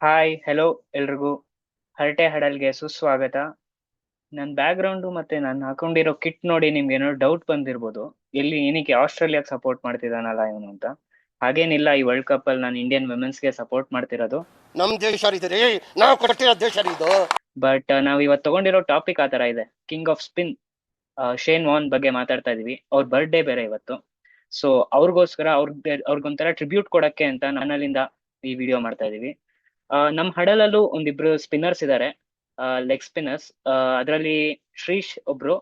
Hi, hello ಎಲ್ರಿಗೂ. ಹರಟೆ ಹಡಲ್ಗೆ ಸುಸ್ವಾಗತ. ನನ್ನ ಬ್ಯಾಕ್ಗ್ರೌಂಡು ಮತ್ತೆ ನಾನು ಹಾಕೊಂಡಿರೋ ಕಿಟ್ ನೋಡಿ ನಿಮ್ಗೆ ಏನೋ ಡೌಟ್ ಬಂದಿರ್ಬೋದು. ಏನಕ್ಕೆ ಆಸ್ಟ್ರೇಲಿಯಾಗೆ ಸಪೋರ್ಟ್ ಮಾಡ್ತಿದ್ದಾನಲ್ಲ ಇವನು ಅಂತ. ಹಾಗೇನಿಲ್ಲ, ಈ ವರ್ಲ್ಡ್ ಕಪ್ ಅಲ್ಲಿ ನಾನು ಇಂಡಿಯನ್ ವುಮೆನ್ಸ್ಗೆ ಸಪೋರ್ಟ್ ಮಾಡ್ತಿರೋದು. ನಮ್ ದೇಶ ರೀ, ನಾವು ಕೊಡ್ತಿರೋ ದೇಶ ಇದು. ಬಟ್ ನಾವ್ ಇವತ್ತು ತಗೊಂಡಿರೋ ಟಾಪಿಕ್ ಆ ತರ ಇದೆ. King of spin Shane Warne ಬಗ್ಗೆ ಮಾತಾಡ್ತಾ ಇದೀವಿ. ಅವ್ರ ಬರ್ಡೇ ಬೇರೆ ಇವತ್ತು. ಸೊ ಅವ್ರಿಗೋಸ್ಕರ ಅವ್ರಿಗೊಂಥರ ಟ್ರಿಬ್ಯೂಟ್ ಕೊಡಕ್ಕೆ ಅಂತ ನನ್ನಲ್ಲಿಂದ ಈ ವಿಡಿಯೋ ಮಾಡ್ತಾ ಇದೀವಿ. ನಮ್ ಹಡಲಲ್ಲೂ ಒಂದಿಬ್ರು ಸ್ಪಿನ್ನರ್ಸ್ ಇದ್ದಾರೆ, ಲೆಗ್ ಸ್ಪಿನ್ನರ್ಸ್. ಅದರಲ್ಲಿ ಶ್ರೀಶ್ ಒಬ್ರು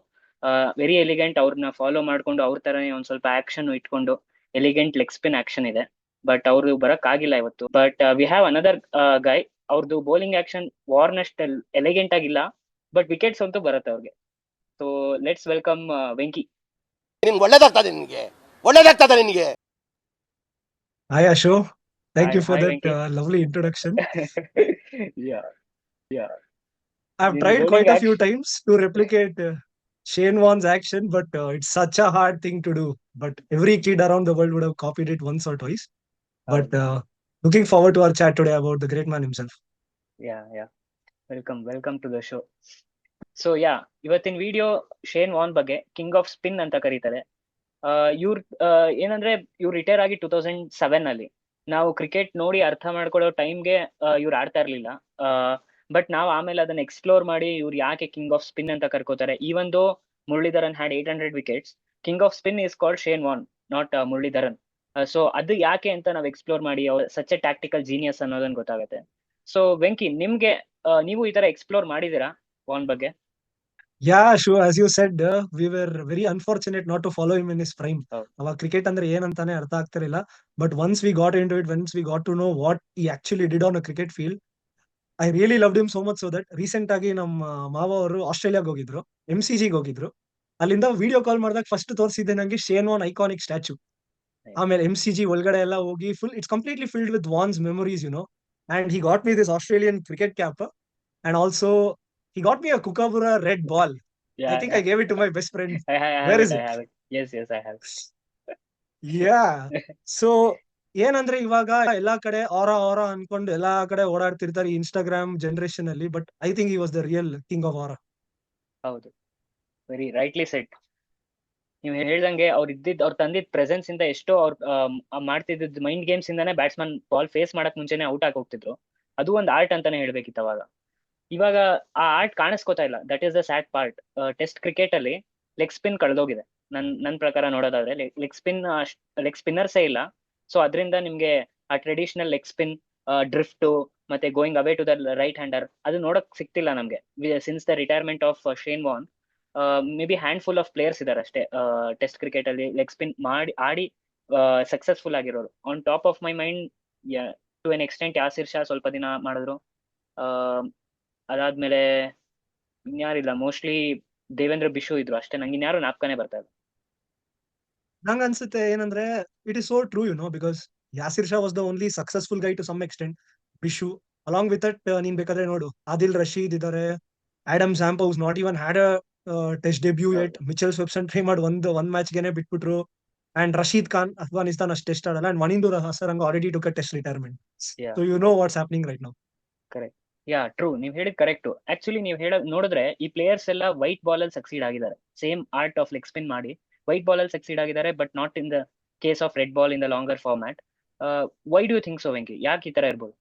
ವೆರಿ ಎಲಿಗೆಂಟ್. ಅವ್ರನ್ನ ಫಾಲೋ ಮಾಡ್ಕೊಂಡು ಅವ್ರ ತರನೇ ಒಂದ್ ಸ್ವಲ್ಪ ಆಕ್ಷನ್ ಇಟ್ಕೊಂಡು ಎಲಿಗೆಂಟ್ ಲೆಗ್ ಸ್ಪಿನ್ ಆಕ್ಷನ್ ಇದೆ. ಬಟ್ ಅವ್ರು ಬರಕ್ ಆಗಿಲ್ಲ ಇವತ್ತು. ಬಟ್ ವಿ ಹ್ಯಾವ್ ಅನದರ್ ಗೈ. ಅವ್ರದ್ದು ಬೌಲಿಂಗ್ ಆಕ್ಷನ್ ವಾರ್ನಸ್ಟ್ ಎಲಿಗೆಂಟ್ ಆಗಿಲ್ಲ, ಬಟ್ ವಿಕೆಟ್ಸ್ ಅಂತೂ ಬರುತ್ತೆ ಅವ್ರಿಗೆ. So let's welcome Venky. ನಿನ್ಗೆ ಒಳ್ಳೇದಾಗ್ತದೆ, ಒಳ್ಳೇದಾಗ್ತದೆ ನಿನ್ಗೆ. Hi Asho, thank Hi, you for hi that Venki. lovely introduction. Yeah, yeah. I've ನಿನ್ tried bowling quite a few action. times to replicate Shane Warne's action, but it's such a hard thing to do. But every kid around the world would have copied it once or twice. But looking forward to our chat today about the great man himself. Yeah. Welcome to the show. So ಇವತ್ತಿನ video Shane Warne ಬಗ್ಗೆ, king of spin ಅಂತ ಕರೀತಾರೆ. ಇವ್ರ ಏನಂದ್ರೆ ಇವ್ರು retire ಆಗಿ 2007 ಅಲ್ಲಿ. ನಾವು ಕ್ರಿಕೆಟ್ ನೋಡಿ ಅರ್ಥ ಮಾಡ್ಕೊಳ್ಳೋ ಟೈಮ್ಗೆ ಇವ್ರು ಆಡ್ತಾ ಇರ್ಲಿಲ್ಲ. ಬಟ್ ನಾವು ಆಮೇಲೆ ಅದನ್ನ ಎಕ್ಸ್ಪ್ಲೋರ್ ಮಾಡಿ ಇವ್ರು ಯಾಕೆ ಕಿಂಗ್ ಆಫ್ ಸ್ಪಿನ್ ಅಂತ ಕರ್ಕೋತಾರೆ. Even though Muralitharan had 800 wickets, king of spin is called Shane Warne, not Muralitharan. So ಅದು ಯಾಕೆ ಅಂತ ನಾವು ಎಕ್ಸ್ಪ್ಲೋರ್ ಮಾಡಿ ಸಚ್ ಎ ಟ್ಯಾಕ್ಟಿಕಲ್ ಜೀನಿಯಸ್ ಅನ್ನೋದನ್ನ ಗೊತ್ತಾಗುತ್ತೆ. ಸೊ ವೆಂಕಿ, ನಿಮ್ಗೆ ನೀವು ಈ ತರ ಎಕ್ಸ್ಪ್ಲೋರ್ ಮಾಡಿದೀರಾ ವಾನ್ ಬಗ್ಗೆ? Yeah, sure. As you said, we were very unfortunate not to follow him in his prime. ಹೌದು. ಅವಾಗ ಕ್ರಿಕೆಟ್ ಅಂದ್ರೆ ಏನಂತಾನೆ ಅರ್ಥ ಆಗ್ತಿರಲಿಲ್ಲ. But once we got into it, once we got to know what he actually did on a cricket field, I really loved him so much. So that recent ಆಗಿ ನಮ್ಮ ಮಾವ ಅವರು ಆಸ್ಟ್ರೇಲಿಯಾಗ ಹೋಗಿದ್ರು, MCGಗೆ ಹೋಗಿದ್ರು. ಅಲ್ಲಿಂದ ವಿಡಿಯೋ ಕಾಲ್ ಮಾಡಿದಾಗ ಫಸ್ಟ್ ತೋರಿಸಿದ್ದೆ ನಂಗೆ ಶೇನ್ ವಾನ್ ಐಕಾನಿಕ್ ಸ್ಟ್ಯಾಚು. ಆಮೇಲೆ MCG ಒಳಗಡೆ ಎಲ್ಲ ಹೋಗಿ full it's completely filled with Warne's memories, and he got me this Australian cricket cap, and also he got me a Kookaburra red ball. I think I gave it to my best friend. Where is it? Yes, I have. Yeah. So ಏನಂದ್ರೆ ಇವಾಗ ಎಲ್ಲಾ ಕಡೆ ಆರ ಅನ್ಕೊಂಡು ಎಲ್ಲಾ ಕಡೆ ಓಡಾಡ್ತಿರ್ತಾರೆ Instagram generation ಅಲ್ಲಿ. But I think he was the real king of ಆರ. ಹೌದು, ವೆರಿ ರೈಟ್ಲಿ ಸೆಟ್. ನೀವು ಹೇಳ್ದಂಗೆ ಅವ್ರು ತಂದಿದ್ ಪ್ರೆಸೆನ್ಸ್ ಇಂದ ಎಷ್ಟೋ ಅವ್ರು ಮಾಡ್ತಿದ್ದ ಮೈಂಡ್ ಗೇಮ್ಸ್ ಇಂದಾನೆ ಬ್ಯಾಟ್ಸ್ಮನ್ ಬಾಲ್ ಫೇಸ್ ಮಾಡಕ್ ಮುಂಚೆನೆ ಔಟ್ ಆಗಿ ಹೋಗ್ತಿದ್ರು. ಅದು ಒಂದು ಆರ್ಟ್ ಅಂತಾನೆ ಹೇಳ್ಬೇಕಿತ್ತು ಅವಾಗ. ಇವಾಗ ಆ ಆರ್ಟ್ ಕಾಣಿಸ್ಕೋತಾ ಇಲ್ಲ. That is the sad part. Test cricket ಅಲ್ಲಿ ಲೆಗ್ ಸ್ಪಿನ್ ಕಳೆದೋಗಿದೆ. ನನ್ ಪ್ರಕಾರ ನೋಡೋದಾದ್ರೆ ಲೆಗ್ ಸ್ಪಿನ್ನರ್ಸೇ ಇಲ್ಲ. ಸೊ ಅದರಿಂದ ನಿಮ್ಗೆ ಆ ಟ್ರೆಡಿಷನಲ್ ಲೆಗ್ ಸ್ಪಿನ್, ಡ್ರಿಫ್ಟ್ ಮತ್ತೆ going away to the right hander ಅದು ನೋಡಕ್ ಸಿಕ್ತಿಲ್ಲ ನಮ್ಗೆ since the retirement of Shane Warne. Maybe handful of players ಇದಾರೆ ಅಷ್ಟೇ ಟೆಸ್ಟ್ ಕ್ರಿಕೆಟ್ ಅಲ್ಲಿ ಲೆಗ್ ಸ್ಪಿನ್ ಆಡಿ ಸಕ್ಸಸ್ಫುಲ್ ಆಗಿರೋರು. On top of my mind to an extent Yasir Shah ಸ್ವಲ್ಪ ದಿನ ಮಾಡಿದ್ರು. ಅದಾದ್ಮೇಲೆ ಇನ್ಯಾರಿಲ್ಲ, ಮೋಸ್ಟ್ಲಿ ದೇವೇಂದ್ರ ಬಿಶು ಇದ್ರು ಅಷ್ಟೇ. ನಂಗೆ ಇನ್ಯಾರು ಜ್ಞಾಪಕನೇ ಬರ್ತಾ ಇಲ್ಲ. ನಂಗೆ ಅನ್ಸುತ್ತೆ ಏನಂದ್ರೆ it is so true, because Yasir Shah was the only successful guy to some extent. Bishoo along with that ನೀನ್ ಬೇಕಾದ್ರೆ ನೋಡು, ಆದಿಲ್ ರಶೀದ್ ಇದಾರೆ, Adam Zampa has not even had a test debut yet. Mitchell Swepson try ಮಾಡಿ ಒಂದ್ match ಗೆನೆ ಬಿಟ್ಬಿಟ್ರು. And Rashid Khan Afghanistan ಅಷ್ಟು test ಆಡಲ್ಲ. And Wanindu Hasaranga already took a test retirement. So you know what's happening right now. Correct. True, ನೀವ್ ಹೇಳಿದ್ correct. Actually ನೀವ್ ನೋಡಿದ್ರೆ ಈ ಪ್ಲೇಯರ್ಸ್ ಎಲ್ಲ ವೈಟ್ ಬಾಲ್ ಅಲ್ಲಿ ಸಕ್ಸೀಡ್ ಆಗಿದ್ದಾರೆ. Same art of leg spin ಮಾಡಿ ವೈಟ್ ಬಾಲ್ ಅಲ್ಲಿ ಸಕ್ಸೀಡ್ ಆಗಿದ್ದಾರೆ, but not in the case of red ball in the longer format. Why do you think so Venky? ಯಾಕೆ ಈ ತರ ಇರ್ಬೋದು?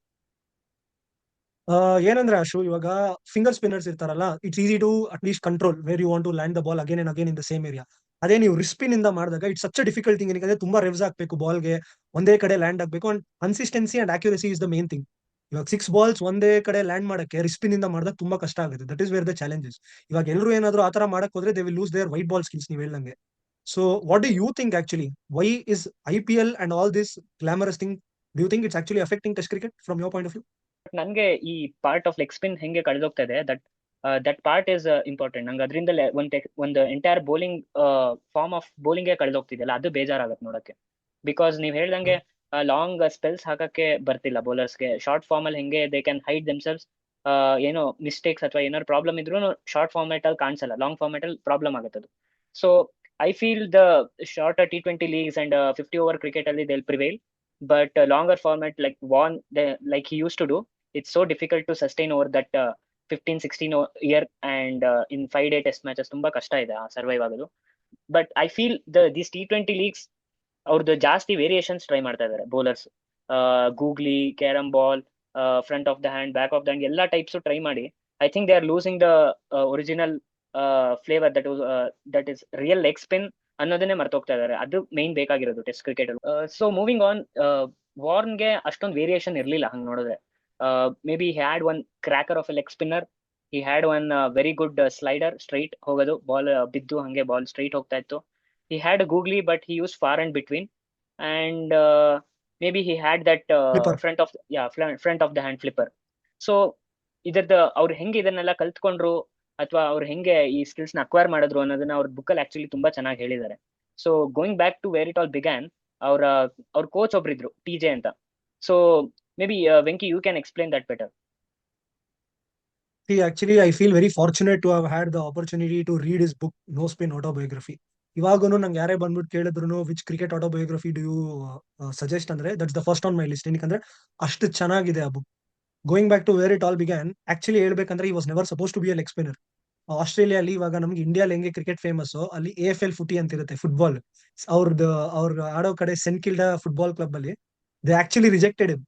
ಏನಂದ್ರೆ ಅಶು, ಇವಾಗ ಫಿಂಗರ್ ಸ್ಪಿನ್ನರ್ಸ್ ಇರ್ತಾರಲ್ಲ, it's easy to at least control where you want to land the ball again and again in the same area. ಅದೇ ನೀವು ರಿಸ್ಪಿನ್ ಇಂದ ಮಾಡಿದಾಗ ಇಟ್ಸ್ ಸಚ್ ಡಿಫಿಕಲ್ಟ್ ಥಿಂಗ್. ಏನಕ್ಕೆ ತುಂಬಾ ರೆವ್ಸ್ ಹಾಕ್ಬೇಕು, ಬಾಲ್ಗೆ ಒಂದೇ ಕಡೆ ಲ್ಯಾಂಡ್ ಆಗ್ಬೇಕು. And consistency and accuracy is the main thing. ಇವಾಗ 6 ಬಾಲ್ಸ್ ಒಂದೇ ಕಡೆ ಲ್ಯಾಂಡ್ ಮಾಡಕ್ಕೆ ರಿಸ್ಪಿನ್ ಇಂದ ಮಾಡಿದಾಗ ತುಂಬಾ ಕಷ್ಟ ಆಗುತ್ತೆ. That is where the challenges. ಇವಾಗ ಎಲ್ಲರೂ ಏನಾದ್ರು ಆತರ ಮಾಡಕ್ ಹೋದ್ರೆ they will lose their white ball skills, ನೀವು ಹೇಳ್ದಂಗೆ. So what do you think actually? Why is IPL and all this glamorous thing, do you think it's actually affecting test cricket from your point of view? ನನ್ಗೆ ಈ part of leg spin ಹೆಂಗೆ ಕಳೆದೋಗ್ತಾ ಇದೆ, that part is important. ನಂಗೆ ಅದರಿಂದ ಒಂದು entire bowling form of bowling ಕಳೆದೋಗ್ತಿದೆಯಲ್ಲ, ಅದು ಬೇಜಾರಾಗತ್ತೆ ನೋಡಕ್ಕೆ. ಬಿಕಾಸ್ ನೀವ್ ಹೇಳ್ದಂಗೆ ಲಾಂಗ್ ಸ್ಪೆಲ್ಸ್ ಹಾಕಕ್ಕೆ ಬರ್ತಿಲ್ಲ ಬೌಲರ್ಸ್ಗೆ. ಶಾರ್ಟ್ ಫಾರ್ಮ್ ಅಲ್ಲಿ ಹೆಂಗೆ ದೇ ಕ್ಯಾನ್ ಹೈಡ್ ದೆಮ್ಸೆಲ್ಸ್. ಏನೋ ಮಿಸ್ಟೇಕ್ಸ್ ಅಥವಾ ಏನಾದ್ರು ಪ್ರಾಬ್ಲಮ್ ಇದ್ರು ಶಾರ್ಟ್ ಫಾರ್ಮ್ಯಾಟ್ ಅಲ್ಲಿ ಕಾಣಿಸಲ್ಲ, ಲಾಂಗ್ ಫಾರ್ಮ್ಯಾಟ್ ಅಲ್ಲಿ ಪ್ರಾಬ್ಲಮ್ ಆಗುತ್ತೆ ಅದು. So I feel the short T20 leagues and 50 over cricket ಅಲ್ಲಿ they will prevail. But longer format like Warne, like he used to do, it's so difficult to sustain over that 15-16 year and in 5 day test matches ತುಂಬಾ ಕಷ್ಟ ಇದೆ ಆ survive ಆಗೋದು. But I feel this T20 leagues ಅವ್ರದ್ದು ಜಾಸ್ತಿ variations try ಮಾಡ್ತಾ ಇದ್ದಾರೆ bowlers. Googly, carrom ball, front of the hand, back of the hand ಎಲ್ಲ ಟೈಪ್ಸ್ ಟ್ರೈ ಮಾಡಿ I think they are losing the original flavour that is real leg spin ಅನ್ನೋದನ್ನೇ ಮರ್ತೋಗ್ತಾ ಇದ್ದಾರೆ. ಅದು ಮೇನ್ ಬೇಕಾಗಿರೋದು ಟೆಸ್ಟ್ ಕ್ರಿಕೆಟ್ ಅಲ್ಲಿ. ಸೊ ಮೂವಿಂಗ್ ಆನ್, ವಾರ್ನ್ಗೆ ಅಷ್ಟೊಂದು ವೇರಿಯೇಷನ್ ಇರ್ಲಿಲ್ಲ ಹಂಗ್ ನೋಡಿದ್ರೆ. Maybe had one cracker of a leg spinner, he had one very good slider, straight ಹೋಗೋದು, ಬಾಲ್ ಬಿದ್ದು ಹಂಗೆ ಬಾಲ್ ಸ್ಟ್ರೈಟ್ ಹೋಗ್ತಾ ಇತ್ತು. He had a googly, but he used far and between, and maybe he had that Flipper. front of the hand flipper. So ಇದರದ ಅವ್ರು ಹೆಂಗೆ ಇದನ್ನೆಲ್ಲ ಕಲ್ತ್ಕೊಂಡ್ರು ಅಥವಾ ಅವ್ರು ಹೆಂಗೆ ಈ ಸ್ಕಿಲ್ಸ್ ನ ಅಕ್ವೈರ್ ಮಾಡಿದ್ರು ಅನ್ನೋದನ್ನ ಅವ್ರ ಬುಕ್ ಅಲ್ಲಿ ಆಕ್ಚುಲಿ ತುಂಬಾ ಚೆನ್ನಾಗಿ ಹೇಳಿದ್ದಾರೆ. So going back to where it all began, ಅವ್ರ ಕೋಚ್ ಒಬ್ರಿದ್ರು TJ ಅಂತ. So maybe Venky, you can explain that better. See, actually, I feel very fortunate to have had the opportunity to read his book, No Spin Autobiography. ಇವಾಗೂನು ನಂಗೆ ಯಾರೇ ಬಂದ್ಬಿಟ್ಟು ಕೇಳಿದ್ರು which cricket autobiography do you suggest ಅಂದ್ರೆ that's the first on my list. ಏನಕ್ಕಂದ್ರೆ ಅಷ್ಟು ಚೆನ್ನಾಗಿದೆ ಆ book. Going back to where it all began, actually ಹೇಳ್ಬೇಕಂದ್ರೆ ಈ was never supposed to be a leg spinner. ಆಸ್ಟ್ರೇಲಿಯಲ್ಲಿ ಇವಾಗ ನಮ್ಗೆ ಇಂಡಿಯಾಲಿ ಹೆಂಗೆ ಕ್ರಿಕೆಟ್ ಫೇಮಸ್, ಅಲ್ಲಿ AFL ಫುಟಿ ಅಂತ ಇರುತ್ತೆ, ಫುಟ್ಬಾಲ್. ಅವ್ರ ಆಡೋ ಕಡೆ ಸೆಂಟ್ ಕಿಲ್ಡಾ ಫುಟ್ಬಾಲ್ ಕ್ಲಬ್ ಅಲ್ಲಿ they actually rejected him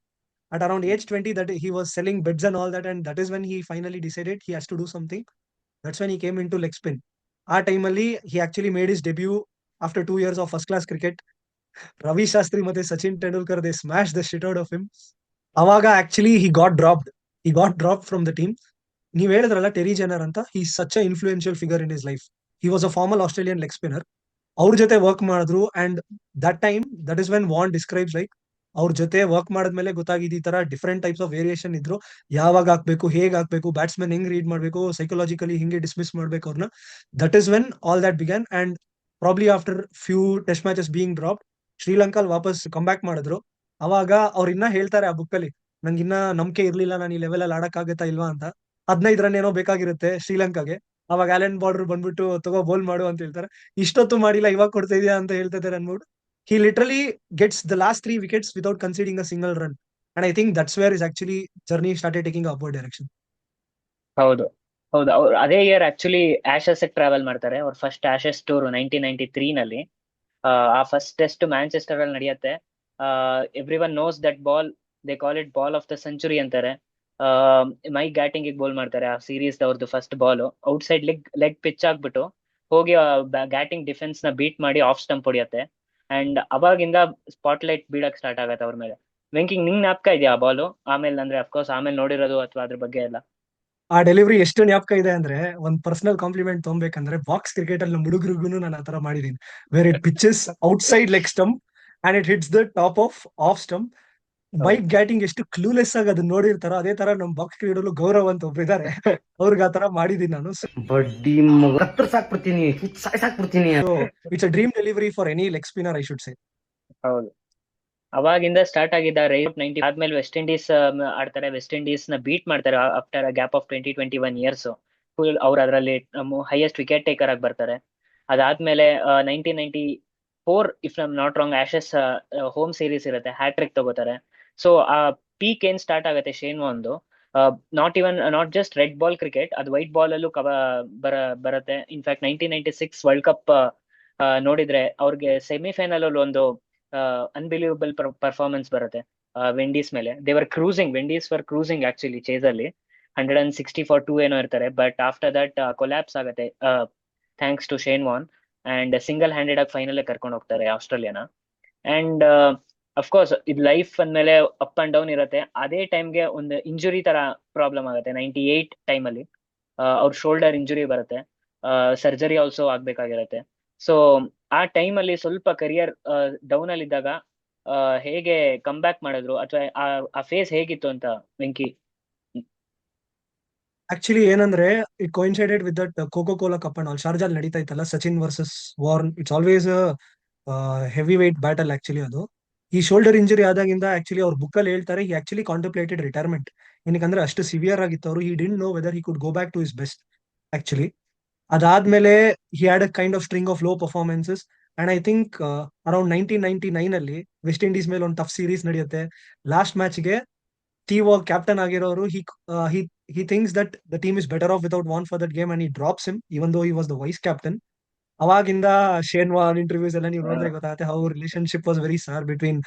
at around age 20, that he was selling beds and all that, and that is when he finally decided he has to do something. That's when he came into leg spin. Our time ali he actually made his debut after 2 years of first class cricket. Ravi Shastri ಮತ್ತೆ Sachin Tendulkar, they smashed the shit out of him. ಅವಾಗ actually he got dropped from the team. ನೀವ್ ಹೇಳಿದ್ರಲ್ಲ ಟೆರಿ ಜನರ್ ಅಂತ, he is such a influential figure in his life. He was a former Australian leg spinner. ಅವ್ರ ಜೊತೆ work ಮಾಡಿದ್ರು, and that is when Vaughan describes like ಅವ್ರ ಜೊತೆ work ಮಾಡಿದ್ಮೇಲೆ ಗೊತ್ತಾಗಿದ್ದು ಈ ತರ ಡಿಫ್ರೆಂಟ್ ಟೈಪ್ಸ್ ಆಫ್ ವೇರಿಯೇಷನ್ ಇದ್ರು, ಯಾವಾಗ ಹಾಕ್ಬೇಕು, ಹೇಗ್ ಹಾಕ್ಬೇಕು, ಬ್ಯಾಟ್ಸ್ಮನ್ ಹೆಂಗ್ ರೀಡ್ ಮಾಡ್ಬೇಕು, ಸೈಕಲಾಜಿಕಲಿ ಹಿಂಗೆ ಡಿಸ್ಮಿಸ್ ಮಾಡ್ಬೇಕು ಅವ್ರನ್ನ. That is when all that began. And probably after few test matches being dropped, ಶ್ರೀಲಂಕಾಲ್ ವಾಪಸ್ ಕಮ್ ಬ್ಯಾಕ್ ಮಾಡಿದ್ರು. ಅವಾಗ ಅವ್ರ ಇನ್ನ ಹೇಳ್ತಾರೆ ಆ ಬುಕ್ ಅಲ್ಲಿ, ನಂಗೆ ಇನ್ನ ನಂಬಿಕೆ ಇರ್ಲಿಲ್ಲ ನಾನು ಈ ಲೆವೆಲ್ ಅಲ್ಲಿ ಆಡಕ್ ಆಗತ್ತಾ ಇಲ್ವಾ ಅಂತ. 15 ರನ್ ಏನೋ ಬೇಕಾಗಿರುತ್ತೆ ಶ್ರೀಲಂಕಾಗೆ. ಅವಾಗ ಆಲೆನ್ ಬಾರ್ಡರ್ ಬಂದ್ಬಿಟ್ಟು ತಗೋ ಬೋಲ್ ಮಾಡು ಅಂತ ಹೇಳ್ತಾರೆ. ಇಷ್ಟೊತ್ತು ಮಾಡಿಲ್ಲ, ಇವಾಗ ಕೊಡ್ತಾ ಇದೆಯಾ ಅಂತ ಹೇಳ್ತಾ ಇದಾರೆ ಅನ್ಬಿಟ್ಟು he literally gets the last 3 wickets without conceding a single run. And I think that's where his actually journey started taking upward direction. ಹೌದು ಹೌದು, ಅವ್ರು ಅದೇ ಇಯರ್ ಆಕ್ಚುಲಿ ಆಶಸ್ ಟ್ರಾವೆಲ್ ಮಾಡ್ತಾರೆ. ಅವ್ರ ಫಸ್ಟ್ ಆಶಸ್ ಟೂರ್ 1993 ನಲ್ಲಿ. ಆ ಫಸ್ಟ್ ಟೆಸ್ಟ್ ಮ್ಯಾಂಚೆಸ್ಟರ್ ಅಲ್ಲಿ ನಡೆಯುತ್ತೆ. Every one knows that ball, they call it ball of the century ಅಂತಾರೆ. ಮೈಕ್ ಗ್ಯಾಟಿಂಗ್ ಬಾಲ್ ಮಾಡ್ತಾರೆ ಆ ಸೀರೀಸ್ ಅವ್ರದ್ದು first ball. Out side leg pitch ಆಗ್ಬಿಟ್ಟು ಹೋಗಿ ಗ್ಯಾಟಿಂಗ್ ಡಿಫೆನ್ಸ್ ನ ಬೀಟ್ ಮಾಡಿ ಆಫ್ ಸ್ಟಂಪ್ ಹೊಡಿಯತ್ತೆ. ಅಂಡ್ ಅವಾಗಿಂದ ಸ್ಪಾಟ್ಲೈಟ್ ಬೀಳಕ್ ಸ್ಟಾರ್ಟ್ ಆಗತ್ತೆ ಅವ್ರ ಮೇಲೆ. ವೆಂಕಿಂಗ್, ನಿಂಗ್ ಜ್ಞಾಪಕ ಇದೆಯಾ ಆ ಬಾಲು? ಆಮೇಲೆ ಅಂದ್ರೆ ಅಫ್ಕೋರ್ಸ್ ಆಮೇಲೆ ನೋಡಿರೋದು ಅಥವಾ ಅದ್ರ ಬಗ್ಗೆ ಎಲ್ಲ? ಆ ಡೆಲಿವರಿ ಎಷ್ಟು ಜ್ಞಾಪಕ ಇದೆ ಅಂದ್ರೆ, ಒಂದ್ ಪರ್ಸನಲ್ ಕಾಂಪ್ಲಿಮೆಂಟ್ ತಗೊಬೇಕಂದ್ರೆ ಬಾಕ್ಸ್ ಕ್ರಿಕೆಟ್ ಅಲ್ಲಿ ಹುಡುಗರಿಗೂ ನಾನು ಆತರ ಮಾಡಿದೀನಿ. Where it pitches outside leg stump and it hits the top of stump. Mike Gatting ಎಷ್ಟು ಕ್ಲೂಲೆಸ್ ಆಗಿ ಅದನ್ನ ನೋಡಿರ್ತಾರೋ ಅದೇ ತರ ನಮ್ ಬಾಕ್ಸ್ ಕ್ರಿಕೆಟ್ ಗೌರವ್ ಅಂತ ಒಬ್ರು ಇದಾರೆ, ಅವ್ರಿಗೆ ಆತರ ಮಾಡಿದೀನಿ ನಾನು. ಬಡ್ಡಿ ಸಾಕ್ಬಿಡ್ತೀನಿ, ಸಾಕ್ಬಿಡ್ತೀನಿ. It's a dream delivery for any leg spinner, I should say. ಹೌದು, ಅವಾಗಿಂದ ಸ್ಟಾರ್ಟ್ ಆಗಿದ್ದ ರೈಟ್ 90 ಆದ್ಮೇಲೆ ವೆಸ್ಟ್ ಇಂಡೀಸ್ ಆಡ್ತಾರೆ. ವೆಸ್ಟ್ ಇಂಡೀಸ್ ನ ಬೀಟ್ ಮಾಡ್ತಾರೆ after gap of 21 years. Full ಅವ್ರು ಅದರಲ್ಲಿ ಹೈಯೆಸ್ಟ್ ವಿಕೆಟ್ ಟೇಕರ್ ಆಗಿ ಬರ್ತಾರೆ. ಅದಾದ್ಮೇಲೆ 1994, if I am not wrong, Ashes home series ಇರುತ್ತೆ, ಹ್ಯಾಟ್ರಿಕ್ ತಗೋತಾರೆ. ಸೊ ಆ ಪೀಕ್ ಏನ್ ಸ್ಟಾರ್ಟ್ ಆಗುತ್ತೆ ಶೇನ್ ವಾನ್ದು. Not just red ball cricket, ಅದು ವೈಟ್ ಬಾಲ್ ಅಲ್ಲೂ ಬರುತ್ತೆ. ಇನ್ಫ್ಯಾಕ್ಟ್ 1996 ವರ್ಲ್ಡ್ ಕಪ್ ನೋಡಿದ್ರೆ ಅವ್ರಿಗೆ ಸೆಮಿಫೈನಲ್ ಅಲ್ಲಿ ಒಂದು ಅನ್ಬಿಲೀವಬಲ್ ಪರ್ಫಾರ್ಮೆನ್ಸ್ ಬರುತ್ತೆ ವಿಂಡೀಸ್ ಮೇಲೆ. Windies for cruising actually chase ಅಲ್ಲಿ 160-2 ಏನೋ ಇರ್ತಾರೆ. ಬಟ್ ಆಫ್ಟರ್ ದಟ್ ಕೊಲ್ಯಾಪ್ಸ್ ಆಗುತ್ತೆ thanks to Shane Warne. And single handed ಆಗಿ ಫೈನಲ್ ಕರ್ಕೊಂಡು ಹೋಗ್ತಾರೆ ಆಸ್ಟ್ರೇಲಿಯಾನ. ಅಂಡ್ ಅಫ್ಕೋರ್ಸ್ ಇದು ಲೈಫ್ ಅಂದ್ಮೇಲೆ ಅಪ್ ಅಂಡ್ ಡೌನ್ ಇರುತ್ತೆ. ಅದೇ ಟೈಮ್ಗೆ ಒಂದು ಇಂಜುರಿ ತರ ಪ್ರಾಬ್ಲಮ್ ಆಗುತ್ತೆ 98 ಟೈಮಲ್ಲಿ. ಅವ್ರ ಶೋಲ್ಡರ್ ಇಂಜುರಿ ಬರುತ್ತೆ, ಸರ್ಜರಿ ಆಲ್ಸೋ ಆಗ್ಬೇಕಾಗಿರುತ್ತೆ. ಸೊ ಆ ಟೈಮ್ ಅಲ್ಲಿ ಸ್ವಲ್ಪ ಕರಿಯರ್ ಡೌನ್ ಅಲ್ಲಿ ಇದ್ದಾಗ ಹೇಗೆ ಕಮ್ ಬ್ಯಾಕ್ ಮಾಡಿದ್ರು ಅಥವಾ ಆ ಫೇಸ್ ಹೇಗಿತ್ತು ಅಂತ ವೆಂಕಿ? ಆಕ್ಚುಲಿ ಏನಂದ್ರೆ it coincided with that Coca Cola cup and all, ಶಾರ್ಜಾಲ್ ನಡೀತಾ ಇತ್ತಲ್ಲ, Sachin versus Warne. It's always heavy weight battle actually ಅದು. ಈ ಶೋಲ್ಡರ್ ಇಂಜುರಿ ಆದಾಗಿಂದ ಆಕ್ಚುಲಿ ಅವ್ರ ಬುಕ್ ಅಲ್ಲಿ ಹೇಳ್ತಾರೆ ಹಿ ಆಕ್ಚುಲಿ ಕಾಂಟೆಂಪ್ಲೇಟೆಡ್ ರಿಟೈರ್ಮೆಂಟ್. ಏನಕ್ಕಂದ್ರೆ ಅಷ್ಟು ಸಿವಿಯರ್ ಆಗಿತ್ತು ಅವರು. He didn't know whether he could go back to his best actually. ಅದಾದ್ಮೇಲೆ he had a kind of string of low performances. And I think around 1999 ಅಲ್ಲಿ West Indies ಮೇಲೆ ಒಂದು tough series ನಡೆಯುತ್ತೆ. Last ಮ್ಯಾಚ್ಗೆ Steve Waugh captain ಆಗಿರೋರು he thinks that the team is better off without Vaughn for that game and he drops him even though he was the vice captain. ಅವಾಗಿಂದ Shane warn interviews ಎಲ್ಲ ನೀವು ನೋಡಿದ್ರೆ ಗೊತ್ತಾಗುತ್ತೆ how relationship was very sour between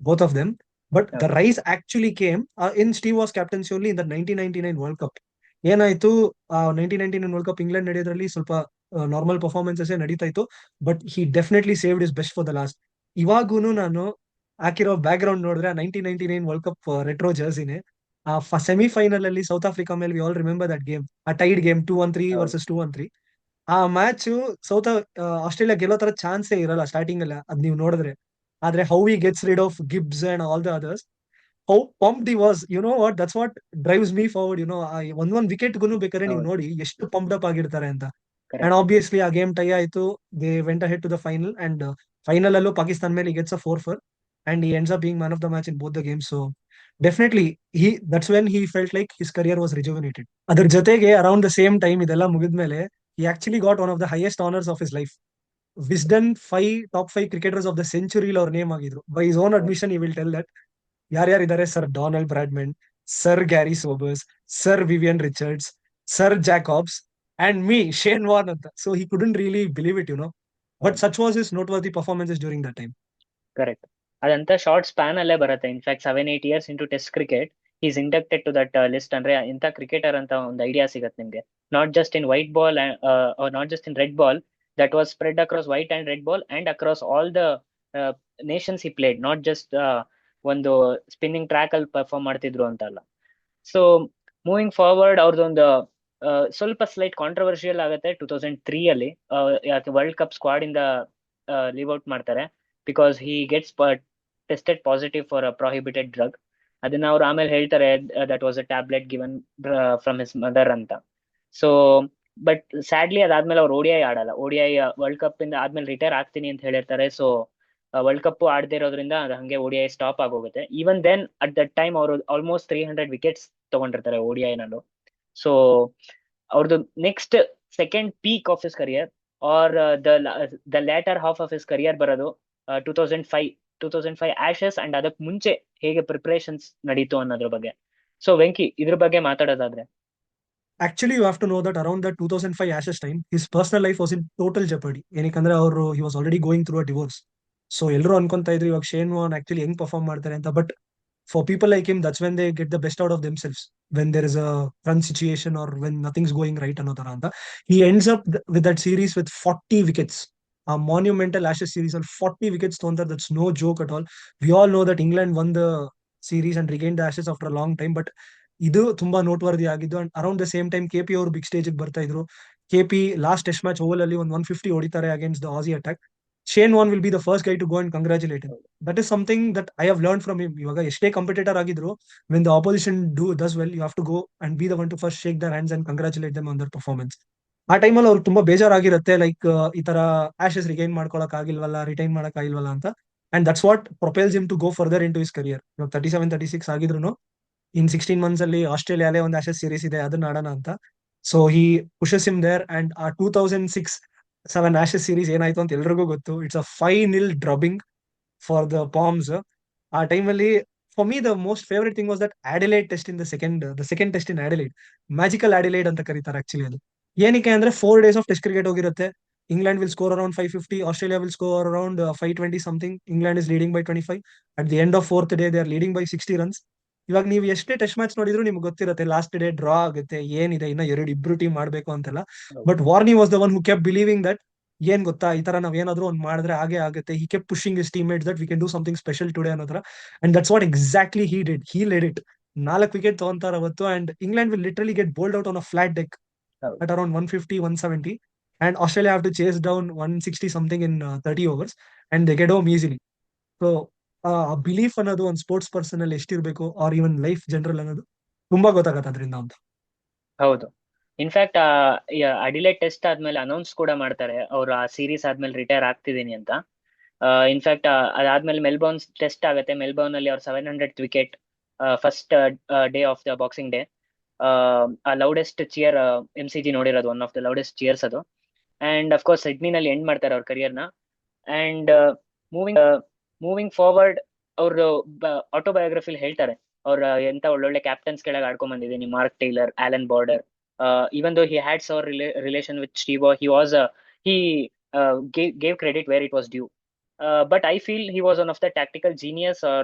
both of them. But the rise actually came in Steve Waugh's captaincy only in the 1999 World Cup. ಏನಾಯ್ತು 1999 world cup England ನಡೆಯೋದ್ರಲ್ಲಿ ಸ್ವಲ್ಪ normal performances ನಡೀತಾ ಇತ್ತು, but he definitely saved his best for the last. ಇವಾಗೂನು ನಾನು ಹಾಕಿರೋ background ನೋಡಿದ್ರೆ 1999 world cup retro ಜರ್ಸಿನೇ. Semifinal ಅಲ್ಲಿ ಸೌತ್ ಆಫ್ರಿಕಾ ಮೇಲೆ we all remember that game, ಆ ಟೈಡ್ ಗೇಮ್ 2-3 ವರ್ಸಸ್ 2-3. ಆ ಮ್ಯಾಚ್ ಆಸ್ಟ್ರೇಲಿಯಾ ಗೆಲ್ಲೋ ತರ ಚಾನ್ಸೇ ಇರಲ್ಲ ಸ್ಟಾರ್ಟಿಂಗ್ ಅಲ್ಲ ಅದ್ ನೀವು ನೋಡಿದ್ರೆ. ಆದ್ರೆ how he gets rid of Gibbs and all the others, how pumped he was, you know what, that's what drives me forward, you know. ಒಂದೊಂದ್ ವಿಕೆಟ್ ಗುನು ಬೇಕಾದ್ರೆ ನೀವು ನೋಡಿ ಎಷ್ಟು ಪಂಪ್ಡ್ ಅಪ್ ಆಗಿರ್ತಾರೆ ಅಂತ. ಅಂಡ್ ಆಬ್ವಿಯಸ್ಲಿ ಆ ಗೇಮ್ ಟೈ ಆಯ್ತು, they went ahead to the final and final ಅಲ್ಲೂ ಪಾಕಿಸ್ತಾನ ಮೇಲೆ gets a 4-4 and he ends up being man of the match in both the games. So definitely that's when he felt like his career was rejuvenated. ಅದ್ರ ಜೊತೆಗೆ around the same time ಇದೆಲ್ಲ ಮುಗಿದ್ಮೇಲೆ he actually got one of the highest honors of his life. Wisden top 5 cricketers of the century ಅವ್ರ name ಆಗಿದ್ರು. By his own admission he will tell that ಯಾರ್ಯಾರಿದ್ದಾರೆ, sir Donald Bradman, sir Garry Sobers, sir Vivian Richards, sir Jack Hobbs and me Shane Warne ಅಂತ. So he couldn't really believe it, but such was his noteworthy performances during that time. Correct. ಅದಂತ short span ಅಲ್ಲೇ ಬರುತ್ತೆ. In fact 7-8 years into test cricket is inducted to that list. ಅಂದ್ರೆ ಇಂಥ cricketer ಅಂತ ಒಂದು idea ಸಿಗುತ್ತೆ ನಿಮ್ಗೆ. Not just in white ball not just in red ball, that was spread across white and red ball and across all the Nations he played, not just ಒಂದು spinning track ಅಲ್ಲಿ perform ಮಾಡ್ತಿದ್ರು ಅಂತ ಅಲ್ಲ. So moving forward ಅವ್ರದ್ದೊಂದು ಸ್ವಲ್ಪ slight controversial ಆಗುತ್ತೆ 2003 ಅಲ್ಲಿ. ಯಾಕೆ ವರ್ಲ್ಡ್ ಕಪ್ ಸ್ಕ್ವಾಡ್ ಇಂದ ಲೀವ್ ಔಟ್ ಮಾಡ್ತಾರೆ because he gets tested positive for a prohibited drug. ಅದನ್ನ ಅವ್ರು ಆಮೇಲೆ ಹೇಳ್ತಾರೆ that was a tablet given from his mother ಅಂತ. ಸೊ ಬಟ್ ಸ್ಯಾಡ್ಲಿ ಅದಾದ್ಮೇಲೆ ಅವ್ರು ODI ಆಡಲ್ಲ. ODI ವರ್ಲ್ಡ್ ಕಪ್ ಇಂದ ಆದ್ಮೇಲೆ ರಿಟೈರ್ ಆಗ್ತೀನಿ ಅಂತ ಹೇಳಿರ್ತಾರೆ. ಸೊ ವರ್ಲ್ಡ್ ಕಪ್ ಆಡದೇ ಇರೋದ್ರಿಂದ ಅದು ಹಂಗೆ ODI ಸ್ಟಾಪ್ ಆಗೋಗುತ್ತೆ. Even then at that time ಅವರು ಆಲ್ಮೋಸ್ಟ್ 300 ವಿಕೆಟ್ಸ್ ತಗೊಂಡಿರ್ತಾರೆ ODI ನಲ್ಲೂ. ಸೊ ಅವ್ರದ್ದು next second peak of his career are the later half of his career ಬರೋದು 2005 ಆಶಸ್ ಅಂಡ್ ಅದಕ್ಕೆ ಮುಂಚೆ ಹೇಗೆ ಪ್ರಿಪರೇಷನ್ಸ್ ನಡೀತು ಅನ್ನೋದ್ರ ಬಗ್ಗೆ. ಸೊ ವೆಂಕಿ, ಇದ್ರ ಬಗ್ಗೆ ಮಾತಾಡೋದಾದ್ರೆ, actually you have to know that around that 2005 Ashes time his personal life was in total jeopardy. ಏನಕ್ಕಂದ್ರೆ ಅವರು he was already going through a divorce. So ಎಲ್ಲರೂ ಅನ್ಕೊಂತಾ ಇದ್ರು ಇವಾಗ ಶೇನ್ ವಾರ್ನ್ ಆಕ್ಚುಲಿ ಹೆಂಗ್ ಪರ್ಫಾರ್ಮ್ ಮಾಡ್ತಾರೆ ಅಂತ. But for people like him, that's when they get the best out of themselves, when there is a run situation or when nothing's going right ಅನ್ನೋ ತರ ಅಂತ. He ends up with that series with 40 wickets. A monumental Ashes series ಅಲ್ಲಿ 40 wickets ತೊಗೊಂತಾರೆ. That's no joke at all. We all know that England won the series and regained the Ashes after a long time, but ಇದು ತುಂಬಾ noteworthy ಆಗಿದ್ದು. And around the same time KP ಅವರು big stage ಬರ್ತಾ ಇದ್ರು. KP last test match Oval ಅಲ್ಲಿ ಒಂದು 150 ಹೊಡಿತಾರೆ against the Aussie attack. Shane Warne will be the first guy to go and congratulate him. That is something that I have learn from him. ಇವಾಗ ಎಷ್ಟೇ competitor ಆಗಿದ್ರು, when the opposition does well, you have to go and be the one to first shake there hands and congratulate dum on their performance. ಆ ಟೈಮಲ್ಲಿ ಅವ್ರಿಗೆ ತುಂಬಾ ಬೇಜಾರಾಗಿರುತ್ತೆ, like ಈ ತರ ashes ರಿಗೈನ್ ಮಾಡ್ಕೊಳಕ್ ಆಗಿಲ್ವಲ್ಲ, ರಿಟೈನ್ ಮಾಡಕ್ ಆಗಿಲ್ವಲ್ಲ ಅಂತ. And that's what propels him to go further in to his career. ಇವಾಗ 37-36 ಆಗಿದ್ರು ಇನ್ 16 months ಅಲ್ಲಿ ಆಸ್ಟ್ರೇಲಿಯಾಲೇ ಒಂದು ಆಶಸ್ ಸೀರೀಸ್ ಇದೆ, ಅದನ್ನ ಆಡೋಣ ಅಂತ. So he pushes him there and ಆ 2006-7 ಆಶಸ್ ಸೀರೀಸ್ ಏನಾಯ್ತು ಅಂತ ಎಲ್ರಿಗೂ ಗೊತ್ತು. It's a 5-0 drubbing for the Poms. ಆ ಟೈಮಲ್ಲಿ for me the most favourite thing was that Adelaide test in the second test in Adelaide. Magical Adelaide ಅಂತ ಕರೀತಾರೆ actually ಅದು. ಏನಕ್ಕೆ ಅಂದ್ರೆ 4 days ಆಫ್ ಟೆಸ್ಟ್ ಕ್ರಿಕೆಟ್ ಹೋಗಿರುತ್ತೆ. England will score around 550, Australia will score around 520 something. England is leading by 25. At the end of 4th day, they are leading by 60 runs. ಇವಾಗ ನೀವು ಎಷ್ಟೇ test match ನೋಡಿದ್ರು ನಿಮ್ಗೆ ಗೊತ್ತಿರುತ್ತೆ ಲಾಸ್ಟ್ ಡೇ ಡ್ರಾ ಆಗುತ್ತೆ, ಏನಿದೆ ಇನ್ನ ಇಬ್ರು ಟೀಮ್ ಮಾಡ್ಬೇಕು ಅಂತೆಲ್ಲ. But Warnie was the one who kept believing that ಏನ್ ಗೊತ್ತಾ, ಈ ತರ ನಾವ್ ಏನಾದ್ರು ಒಂದ್ ಮಾಡಿದ್ರೆ ಹಾಗೆ ಆಗುತ್ತೆ. He kept pushing his team mates that we can do something special today ಅನ್ನೋ ತರ. And that's what exactly he did. He led it. 4 wicket ತಗೊಂತಾರ ಅವತ್ತು. And England will literally get bowled out on a flat deck at around 150-170, and Australia have to chase down 160 something in 30 overs, and they get home easily. So ಆ belief ಅನ್ನೋದು ಒಂದು sports person ಅಲ್ಲಿ ಎಷ್ಟಿರ್ಬೇಕು, R ಇವನ್ life general ಅನ್ನೋದು ತುಂಬಾ ಗೊತ್ತಾಗತ್ತೆ ಅದರಿಂದ ಅಂತ. ಹೌದು. ಇನ್ಫ್ಯಾಕ್ಟ್ ಅಡಿಲೇಡ್ ಟೆಸ್ಟ್ ಆದ್ಮೇಲೆ ಅನೌನ್ಸ್ ಕೂಡ ಮಾಡ್ತಾರೆ ಅವ್ರು ಆ ಸೀರೀಸ್ ಆದ್ಮೇಲೆ ರಿಟೈರ್ ಆಗ್ತಿದೀನಿ ಅಂತ. ಇನ್ಫ್ಯಾಕ್ಟ್ ಅದಾದ್ಮೇಲೆ ಮೆಲ್ಬೋರ್ನ್ ಟೆಸ್ಟ್ ಆಗುತ್ತೆ. ಮೆಲ್ಬೋರ್ನ್ ಅಲ್ಲಿ ಅವ್ರ 700th wicket first day of the boxing day. ಆ ಲೌಡೆಸ್ಟ್ ಚಿಯರ್ MCG ನೋಡಿರೋದು, one of the loudest cheers ಅದು. ಅಂಡ್ ಅಫ್ಕೋರ್ಸ್ ಸಿಡ್ನಿನಲ್ಲಿ ಎಂಡ್ ಮಾಡ್ತಾರೆ ಅವ್ರ ಕರಿಯರ್ನ. ಅಂಡ್ ಮೂವಿಂಗ್ ಫಾರ್ವರ್ಡ್, ಅವರು ಆಟೋಬಯೋಗ್ರಫಿಲಿ ಹೇಳ್ತಾರೆ ಅವ್ರ ಎಂತ ಒಳ್ಳೊಳ್ಳೆ ಕ್ಯಾಪ್ಟನ್ಸ್ ಕೆಳಗೆ ಆಡ್ಕೊಂಡ್ ಬಂದಿದ್ದೀನಿ, Mark Taylor, Allan Border. Even though he had some relation with Steve, he gave credit where it was due. But I feel he was one of the tactical genius, or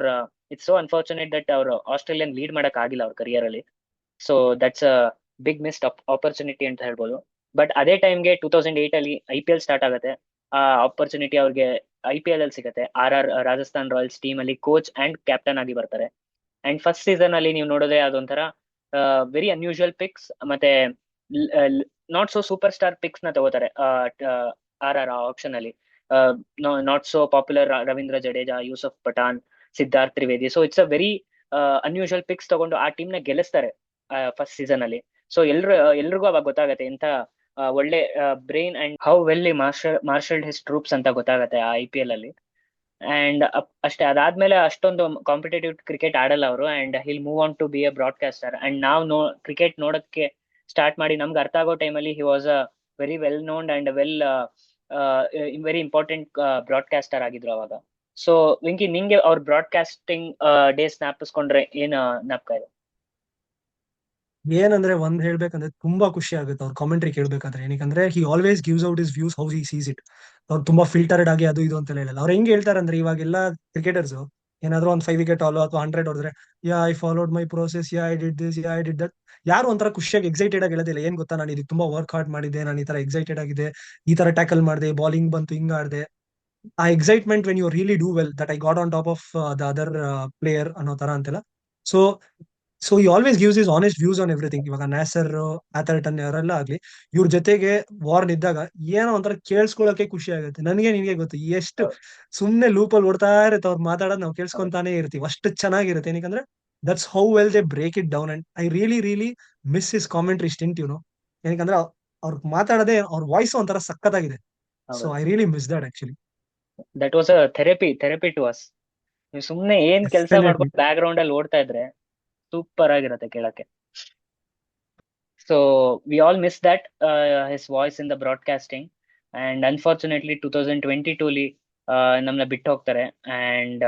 it's so unfortunate that our Australian lead ಮಾಡಕ್ ಆಗಿಲ್ಲ ಅವ್ರ career ಅಲ್ಲಿ. So that's a big missed opportunity ಅಂತ ಹೇಳ್ಬೋದು. But ಅದೇ ಟೈಮ್ಗೆ 2008 ಅಲ್ಲಿ IPL start ಆಗುತ್ತೆ. ಆ ಆಪರ್ಚುನಿಟಿ ಅವ್ರಿಗೆ IPL ಅಲ್ಲಿ ಸಿಗುತ್ತೆ. RR ರಾಜಸ್ಥಾನ್ ರಾಯಲ್ಸ್ ಟೀಮ್ ಅಲ್ಲಿ ಕೋಚ್ ಅಂಡ್ ಕ್ಯಾಪ್ಟನ್ ಆಗಿ ಬರ್ತಾರೆ. ಅಂಡ್ ಫಸ್ಟ್ ಸೀಸನ್ ಅಲ್ಲಿ ನೀವು ನೋಡಿದ್ರೆ ಅದೊಂಥರ ವೆರಿ ಅನ್ಯೂಶುವಲ್ ಪಿಕ್ಸ್, ಮತ್ತೆ not so super star picks ನ ತಗೋತಾರೆ RR ಆಪ್ಷನ್ ಅಲ್ಲಿ. Not so popular Ravindra Jadeja, Yusuf Pathan, Siddharth Trivedi. So it's a very unusual picks ತಗೊಂಡು ಆ ಟೀಮ್ ನ ಗೆಲ್ಲಿಸ್ತಾರೆ ಫಸ್ಟ್ ಸೀಸನ್ ಅಲ್ಲಿ. ಸೊ ಎಲ್ರಿಗೂ ಅವಾಗ ಗೊತ್ತಾಗತ್ತೆ ಎಂತ ಒಳ್ಳೆ brain and how well marshalled his troops ಅಂತ ಗೊತ್ತಾಗತ್ತೆ ಆ IPL ಅಲ್ಲಿ. ಅಂಡ್ ಅಷ್ಟೇ, ಅದಾದ್ಮೇಲೆ ಅಷ್ಟೊಂದು ಕಾಂಪಿಟೇಟಿವ್ ಕ್ರಿಕೆಟ್ ಆಡಲ್ಲ ಅವರು, and he'll move on to be a broadcaster. And ನಾವು ಕ್ರಿಕೆಟ್ ನೋಡಕ್ಕೆ ಸ್ಟಾರ್ಟ್ ಮಾಡಿ ನಮ್ಗೆ ಅರ್ಥ ಆಗೋ ಟೈಮಲ್ಲಿ he was a very well known and very important broadcaster ಆಗಿದ್ರು ಅವಾಗ. ಸೊ ವೆಂಕಿ, ನಿಂಗೆ ಅವ್ರ ಬ್ರಾಡ್ಕಾಸ್ಟಿಂಗ್ ಡೇಸ್ ಜ್ಞಾಪಿಸ್ಕೊಂಡ್ರೆ ಏನ್ ಜ್ಞಾಪಕ ಇದೆ? ಏನಂದ್ರೆ ಒಂದ್ ಹೇಳ್ಬೇಕಂದ್ರೆ ತುಂಬಾ ಖುಷಿ ಆಗುತ್ತೆ ಅವ್ರ ಕಾಮೆಂಟ್ರಿ ಕೇಳ್ಬೇಕಾದ್ರೆ. ಏನಕ್ಕಂದ್ರೆ he always gives out his views how he sees it. ಅವ್ರು ತುಂಬಾ ಫಿಲ್ಟರ್ಡ್ ಆಗಿ ಅದು ಇದು ಅಂತ ಹೇಳಲ್ಲ. ಅವ್ರು ಹೆಂಗ್ ಹೇಳ್ತಾರೆ ಅಂದ್ರೆ, ಇವಾಗೆಲ್ಲ ಕ್ರಿಕೆಟರ್ಸ್ ಏನಾದ್ರು ಒಂದ್ 5 ವಿಕೆಟ್ ಆಲ್ ಅಥವಾ 100 ಹೊಡೆದ್ರೆ, yeah I followed my process, yeah I did this, yeah I did that. ಯಾರು ಒಂಥರ ಖುಷಿಯಾಗಿ ಎಕ್ಸೈಟೆಡ್ ಆಗಿ ಹೇಳೋದಿಲ್ಲ. ಏನ್ ಗೊತ್ತಾ, ನಾನು ಇದಕ್ಕೆ ತುಂಬಾ ವರ್ಕ್ ಹಾರ್ಡ್ ಮಾಡಿದ್ದೆ, ನಾನು ಈ ತರ ಎಕ್ಸೈಟೆಡ್ ಆಗಿದೆ, ಈ ತರ ಟ್ಯಾಕಲ್ ಮಾಡಿದೆ, ಬಾಲಿಂಗ್ ಬಂತು, ಹಿಂಗ್ ಆಡ್ದೆ. ಆ excitement when you really do well, that I got on top of the other player ಅನ್ನೋ ತರ ಅಂತೆಲ್ಲ. ಸೊ ಸೊ ಈ always gives his honest views on everything. ಇವಾಗ ನ್ಯಾಸರ್, ಆಥರ್ಟನ್ ಯಾರೆಲ್ಲ ಆಗ್ಲಿ, ಇವ್ರ ಜೊತೆಗೆ ವಾರ್ ನಿದ್ದಾಗ ಏನೋ ಒಂಥರ ಕೇಳಿಸ್ಕೊಳಕ್ಕೆ ಖುಷಿ ಆಗುತ್ತೆ. ನನಗೆ ನಿನಗೆ ಗೊತ್ತು, ಎಷ್ಟು ಸುಮ್ನೆ ಲೂಪಲ್ಲಿ ಓಡ್ತಾ ಇರುತ್ತೆ ಅವ್ರು ಮಾತಾಡೋದು, ನಾವು ಕೇಳಿಸ್ಕೊಂತಾನೆ ಇರ್ತೀವಿ. ಅಷ್ಟು ಚೆನ್ನಾಗಿರುತ್ತೆ. ಏನಕ್ಕಂದ್ರೆ that's how well they break it down. And I really miss his commentary stint. ಏನಕ್ಕಂದ್ರೆ ಅವ್ರು ಮಾತಾಡೋದೇ, ಅವ್ರ ವಾಯ್ಸ್ ಒಂಥರ ಸಕ್ಕತ್ತಾಗಿದೆ. So I really miss that actually. That was a therapy to us. ನೀವು ಸುಮ್ನೆ ಏನ್ ಕೆಲಸ ಡೆಫಿನೆಟ್ಲಿ. ಮಾಡ್ಕೊಂಡು ಬ್ಯಾಕ್ ಗ್ರೌಂಡ್ ಅಲ್ಲಿ ಓಡ್ತಾ ಇದ್ರೆ ಸೂಪರ್ ಆಗಿರತ್ತೆ ಕೇಳಕ್ಕೆ. So we all miss that his voice in the broadcasting. And unfortunately 2022 ಲಿ ನಮ್ಮನ್ನ ಬಿಟ್ಟು ಹೋಗ್ತಾರೆ. And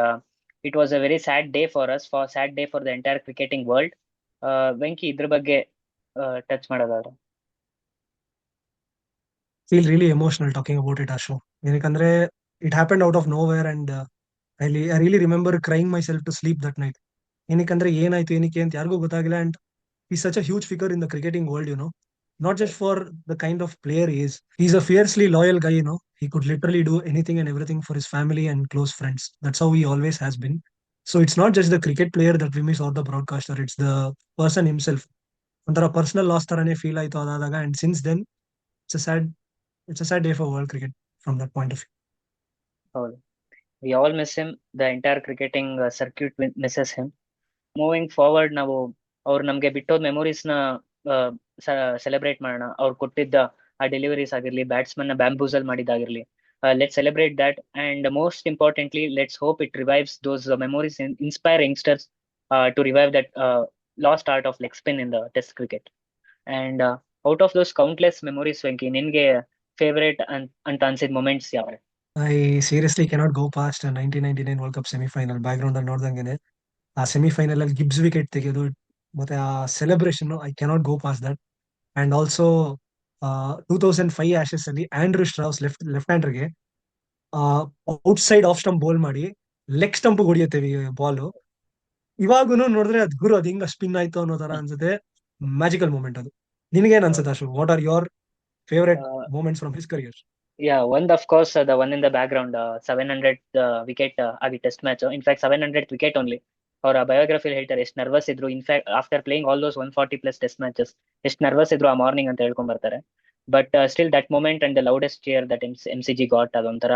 it was a very sad day for us, sad day for the entire cricketing world. Venky, ಇದ್ರ ಬಗ್ಗೆ ಟಚ್ ಮಾಡೋದಾದ್ರೆ? Feel really emotional talking about it, Ashu. ಏನಕ್ಕಂದ್ರೆ it happened out of nowhere. And I really remember crying myself to sleep that night. ಏನಕ್ಕಂದ್ರೆ ಏನಾಯ್ತು ಏನಕ್ಕೆ ಅಂತ ಯಾರಿಗೂ ಗೊತ್ತಾಗಿಲ್ಲ. And he's such a huge figure in the cricketing world, not just for the kind of player he is. He's a fiercely loyal guy. He could literally do anything and everything for his family and close friends. That's how he always has been. So it's not just the cricket player that we miss or the broadcaster, it's the person himself. ಒಂಥರ personal loss ತರಾನೇ feel ಆಯ್ತು ಅದಾದಾಗ. And since then it's a sad day for world cricket from that point of view. ಹೌದು, we all miss him. The entire cricketing circuit misses him. Moving forward, ನಾವು ಅವ್ರು ನಮ್ಗೆ ಬಿಟ್ಟೋದ್ memories ನ celebrate ಮಾಡೋಣ. ಅವ್ರು ಕೊಟ್ಟಿದ್ದ ಆ ಡೆಲಿವರೀಸ್ ಆಗಿರ್ಲಿ, ಬ್ಯಾಟ್ಸ್ಮನ್ ನ ಬ್ಯಾಂಬೂಸಲ್ ಮಾಡಿದಾಗಿರ್ಲಿ, let's celebrate that. And most importantly, let's hope it revives those memories, inspire youngsters to revive that lost art of leg spin in the test cricket. And out of those countless memories, Venky, ನಿನ್ಗೆ favourite ಅಂತ ಅನ್ಸಿದ್ moments ಯಾವ? I seriously cannot go past a 1999 World Cup semi-final. Background ಅಲ್ಲಿ ನೋಡ್ದಂಗೆನೆ ಆ semifinal ಅಲ್ಲಿ Gibbs wicket ತೆಗೆಯೋದು, ಮತ್ತೆ ಆ celebration, I cannot go past that. And also 2005 Ashes ಅಲ್ಲಿ ಆಂಡ್ರೂ ಸ್ಟ್ರೌಸ್ ಲೆಫ್ಟ್ ಹ್ಯಾಂಡರ್ಗೆ outside off stump bowl ಮಾಡಿ ಲೆಗ್ ಸ್ಟಂಪ್ ಹೊಡಿಯುತ್ತೆ ಬಾಲ್. ಇವಾಗೂ ನೋಡಿದ್ರೆ ಅದ್ ಗುರು, ಅದ್ ಹಿಂಗ ಸ್ಪಿನ್ ಆಯ್ತು ಅನ್ನೋ ತರ ಅನ್ಸುತ್ತೆ. ಮ್ಯಾಜಿಕಲ್ ಮೂಮೆಂಟ್ ಅದು. ನಿನಗೇನ್ ಅನ್ಸುತ್ತೆ Ashu? What are your favourite moments from his career? One of course, the one in the background, 700 wicket ಆಗಿ test match. In fact 700 wicket only. ಅವರ ಬಯೋಗ್ರಫಿಲಿ ಹೇಳ್ತಾರೆ ಎಷ್ಟು ನರ್ವಸ್ ಇದ್ರು. In fact after playing all those 140+ test matches, ಎಷ್ಟು ನರ್ವಸ್ ಇದ್ರು ಆ morning ಅಂತ ಹೇಳ್ಕೊಂಡ್ ಬರ್ತಾರೆ. But still that moment and the loudest cheer that MCG got, ಅದೊಂಥರ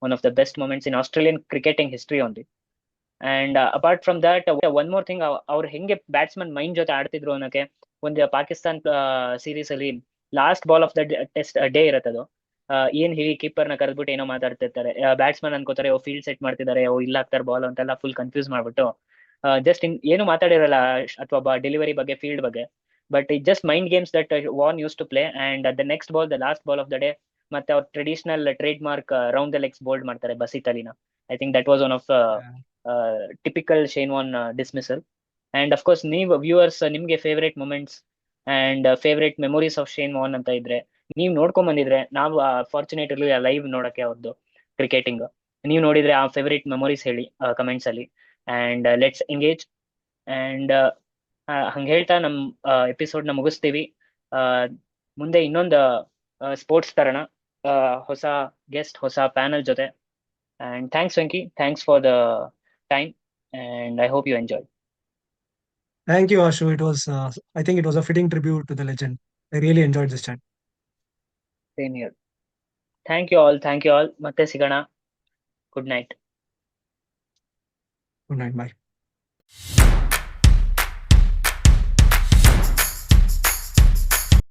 one of the best moments in Australian cricketing history only. And apart from that, one more thing, ಅವ್ರು ಹೆಂಗೆ batsman mind ಜೊತೆ ಆಡ್ತಿದ್ರು ಅನ್ನೋಕೆ, ಒಂದು ಪಾಕಿಸ್ತಾನ್ ಸೀರೀಸ್ ಅಲ್ಲಿ last ball of the test day ಇರುತ್ತೆ ಅದು. ಏನ್ ಹೇಳಿ ಕೀಪರ್ ನ ಕರೆದ್ಬಿಟ್ಟು ಏನೋ ಮಾತಾಡ್ತಿರ್ತಾರೆ. ಬ್ಯಾಟ್ಸ್ಮನ್ ಅನ್ಕೋತಾರೆ ಫೀಲ್ಡ್ ಸೆಟ್ ಮಾಡ್ತಿದ್ದಾರೆ, ಇಲ್ಲ ಹಾಕ್ತಾರೆ ಬಾಲ್ ಅಂತೆಲ್ಲ ಫುಲ್ ಕನ್ಫ್ಯೂಸ್ ಮಾಡ್ಬಿಟ್ಟು ಜಸ್ಟ್ ಏನು ಮಾತಾಡಿರಲ್ಲ ಅಥವಾ ಡೆಲಿವರಿ ಬಗ್ಗೆ, ಫೀಲ್ಡ್ ಬಗ್ಗೆ. But it just mind games that Warne use to play. And the next ball, the last ball of the day, ಮತ್ತೆ ಅವ್ರ traditional trademark round the legs bowled ಮಾಡ್ತಾರೆ ಬಸಿತ್ ಅಲಿನ. I think that was one of typical Shane Warne dismissal. And of course ನೀವು viewers ನಿಮ್ಗೆ favourite moments and favourite memories of Shane Warne ಅಂತ ಇದ್ರೆ ನೀವು ನೋಡ್ಕೊಂಡ್ ಬಂದಿದ್ರೆ ನಾವು ಫಾರ್ಚುನೇಟ್ ಇರ್ಲಿ ಲೈವ್ ನೋಡಕ್ಕೆ ಅವ್ರದ್ದು ಕ್ರಿಕೆಟಿಂಗ್. ನೀವು ನೋಡಿದ್ರೆ ಆ ಫೇವ್ರೇಟ್ ಮೆಮೊರೀಸ್ ಹೇಳಿ ಕಮೆಂಟ್ಸ್ ಅಲ್ಲಿ ಅಂಡ್ ಲೆಟ್ಸ್ ಎಂಗೇಜ್. ಅಂಡ್ ಹಂಗ ಹೇಳ್ತಾ ನಮ್ ಎಪಿಸೋಡ್ ನ ಮುಗಿಸ್ತೀವಿ. ಆ, ಮುಂದೆ ಇನ್ನೊಂದು ಸ್ಪೋರ್ಟ್ಸ್ ತರೋಣ, ಹೊಸ ಗೆಸ್ಟ್, ಹೊಸ ಪ್ಯಾನಲ್ ಜೊತೆ. And thanks Venky, thanks for the time and I hope you enjoy. Thank you, Ashu. It was, I think it was a fitting tribute to the legend. I really enjoyed this chat. Same here. Thank you all, thank you all. ಮತ್ತೆ ಸಿಗೋಣ. Good night. Good night. Bye.